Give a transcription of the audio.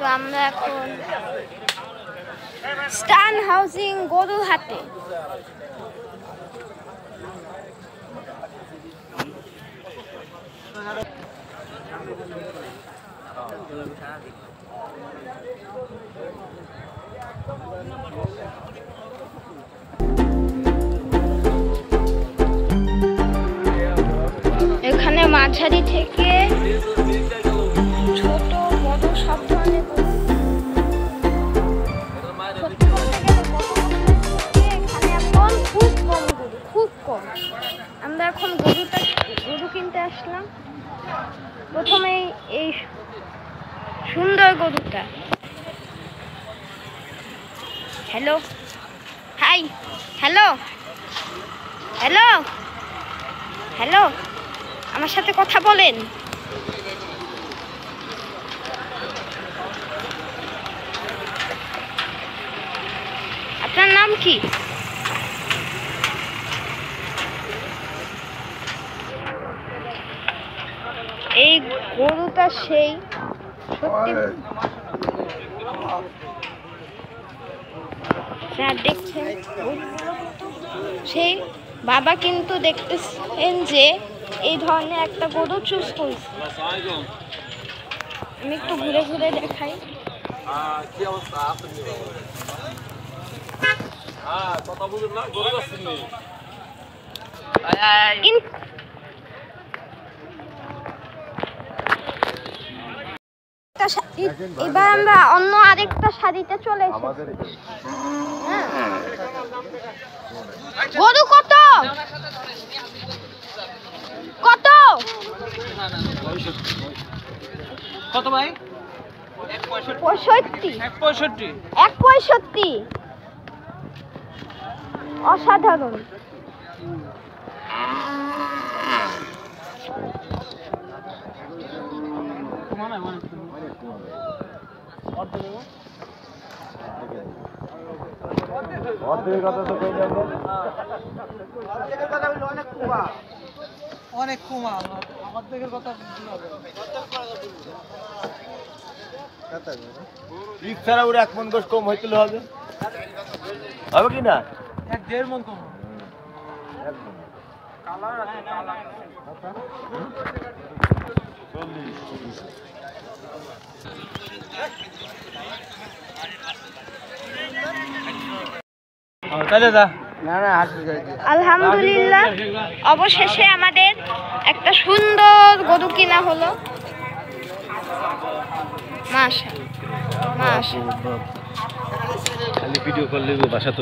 তো আমরা এখন স্টান হাউজিং গরুর হাটে। এখানে মাঝারি থেকে ছোট বড় সব ধরনের এখানে এখন খুব কম গরু, খুব কম। আমরা এখন গরু কিনতে আসলাম। প্রথমে এই সুন্দর গরুটা। Hello, hi, hello, hello, hello, আমার সাথে কথা বলেন। আপনার নাম কি? এই গরুটা সেই সত্যি স্যার দেখছেন, সেই বাবা কিন্তু দেখতেছেন যে এই ধরনের একটা গরু চুজ করেছে। আমি একটু ঘুরে ঘুরে দেখাই। এবার আমরা অন্য আরেকটা শাড়িতে চলে এসেছি। গরু কত কত কত ভাই? 165 অসাধারণ। অনেক কুমা অর্ধেকের কথা ছাড়া ওর 1 মণ গোশ কম হইতে হবে কি না? 1.5 মণ কম। কালার আছে, কালার আলহামদুলিল্লাহ, অবশেষে আমাদের একটা সুন্দর গরু কিনা হলো। মাশাআল্লাহ, মাশাআল্লাহ। খালি ভিডিও করলে বাসা তো